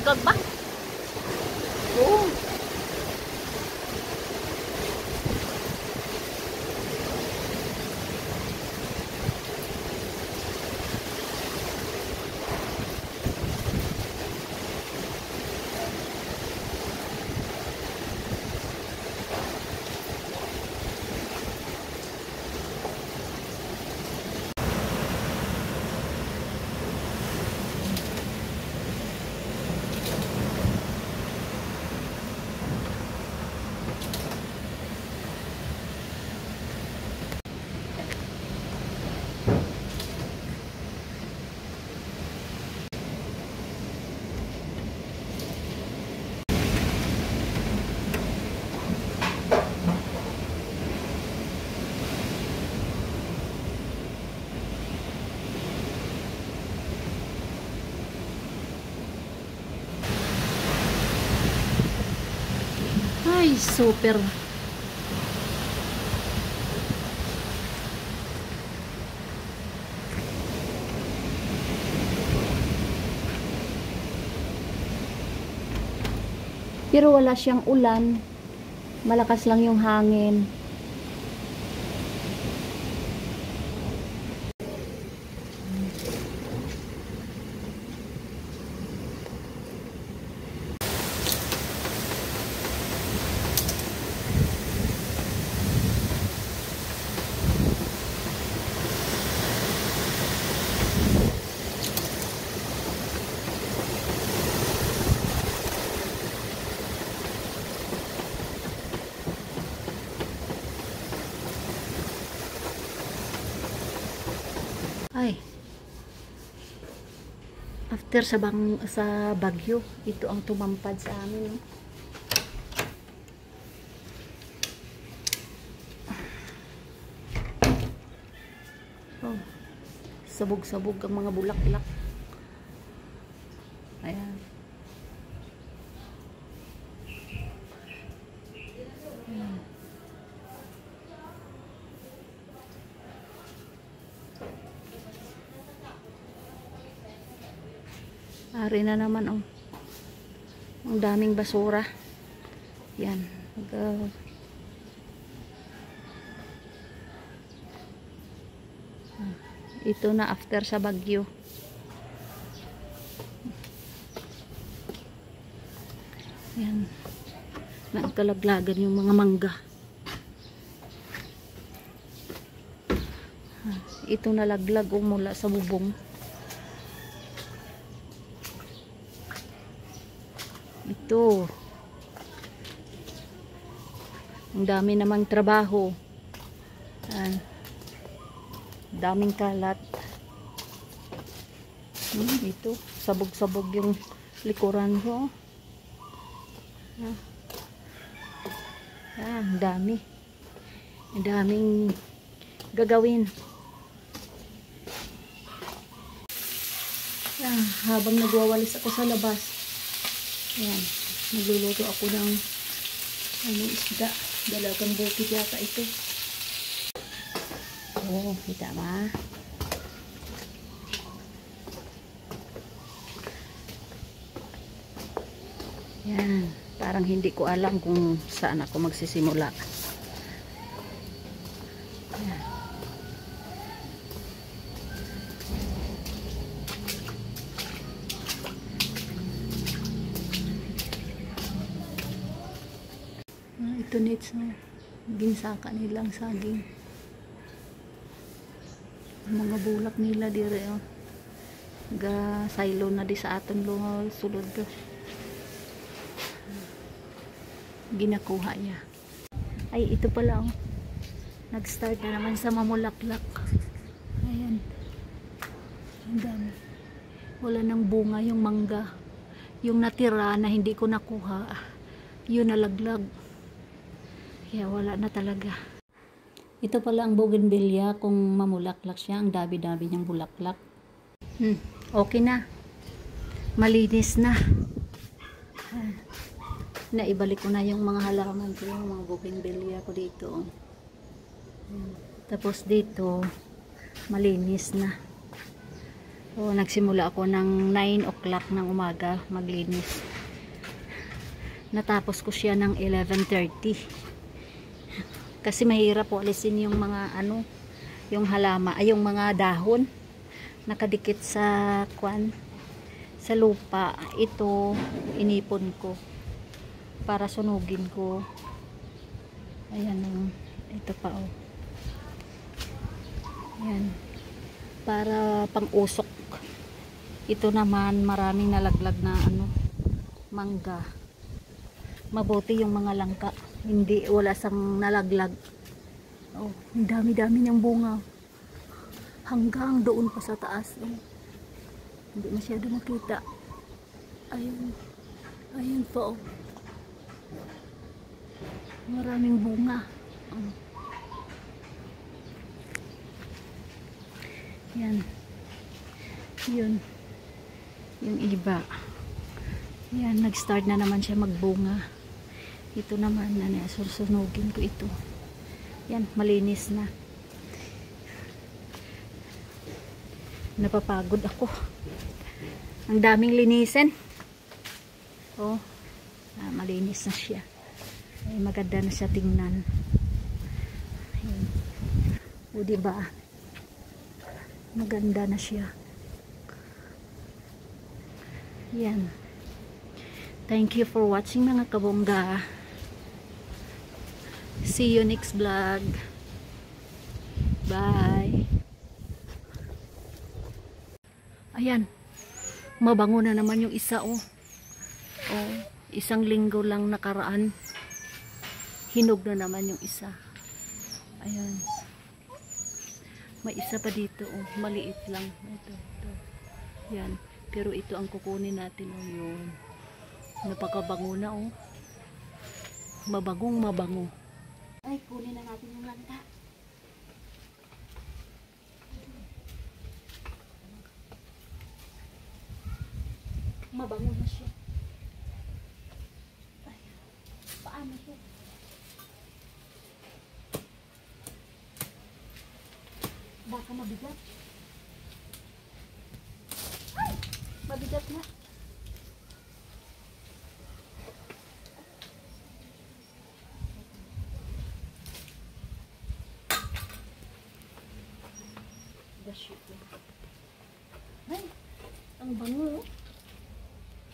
Nagkag ba? Oo. Ay, super. Pero wala siyang ulan. Malakas lang yung hangin. Ay, after sa bagyo, ito ang tumampad sa amin. Oh, sabog-sabog ang mga bulaklak. Ayan. Ayan. Ari na naman, oh. Ang daming basura. Yan. Ito na after sa bagyo. Yan. Nagkalaglagan yung mga mangga. Ito nalaglag mula sa bubong. Ito. Ang dami namang trabaho. Daming kalat. Ito. Sabog-sabog yung likuran ko. Ang dami. Ang daming gagawin. Habang nagwawalis ako sa labas. Ayan, nagluluto ako ng isda. Dalagang bukid yata ito. Oh, kita ba? Yan, parang hindi ko alam kung saan ako magsisimula. Yan. Ito nits, no? Ginsaka nilang saging. Mga bulak nila dire, oh. Ga silo na di sa aton luhol sulod ko. Ginakuha niya. Ay, ito pala, oh. Nag-start na naman sa mamulaklak. Ayan. Ang dami. Wala nang bunga yung mangga. Yung natira na hindi ko nakuha, yun nalaglag. Kaya wala na talaga. Ito pala ang bougainvillea. Kung mamulaklak siya, ang dabi-dabi niyang bulaklak. Okay na. Malinis na. Naibalik ko na yung mga halaman ko, yung mga bougainvillea ko dito. Tapos dito, malinis na. So, nagsimula ako ng 9 o'clock ng umaga maglinis. Natapos ko siya ng 11:30. Kasi mahirap po alisin yung mga yung yung mga dahon nakadikit sa sa lupa. Ito inipon ko para sunugin ko. Ayan, ito pa oh. Ayan, para pang-usok. Ito naman maraming nalaglag na mangga. Mabuti yung mga langka, hindi wala sang nalaglag. Oh, ang dami-dami niyang bunga. Hanggang doon pa sa taas. Oh. Hindi masyado makita. Ayun. Ayun po. Oh. Maraming bunga. Oh. Yan. Yun. Yung iba. Yan, nag-start na naman siya magbunga. Ito naman, susunugin ko ito. Yan, malinis na. Napapagod ako. Ang daming linisin. Oh, malinis na siya. Ay, maganda na siya tingnan. Ayan. O, diba? Maganda na siya. Yan. Thank you for watching mga kabongga. See you next vlog. Bye. Ayan. Mabango na naman yung isa oh. Oh, isang linggo lang nakaraan. Hinog na naman yung isa. Ayan. May isa pa dito oh, maliit lang. Ito. Yan. Pero ito ang kukunin natin oh, yun. Napakabango na oh. Mabangong mabango. Ay, kunin na natin yung langka. Mabango na siya. Ay, paano siya? Baka mabigat. Ay, mabigat na. Ay, ang bango.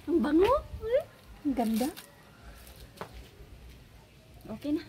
Ang bango. Ang ganda. Okay na.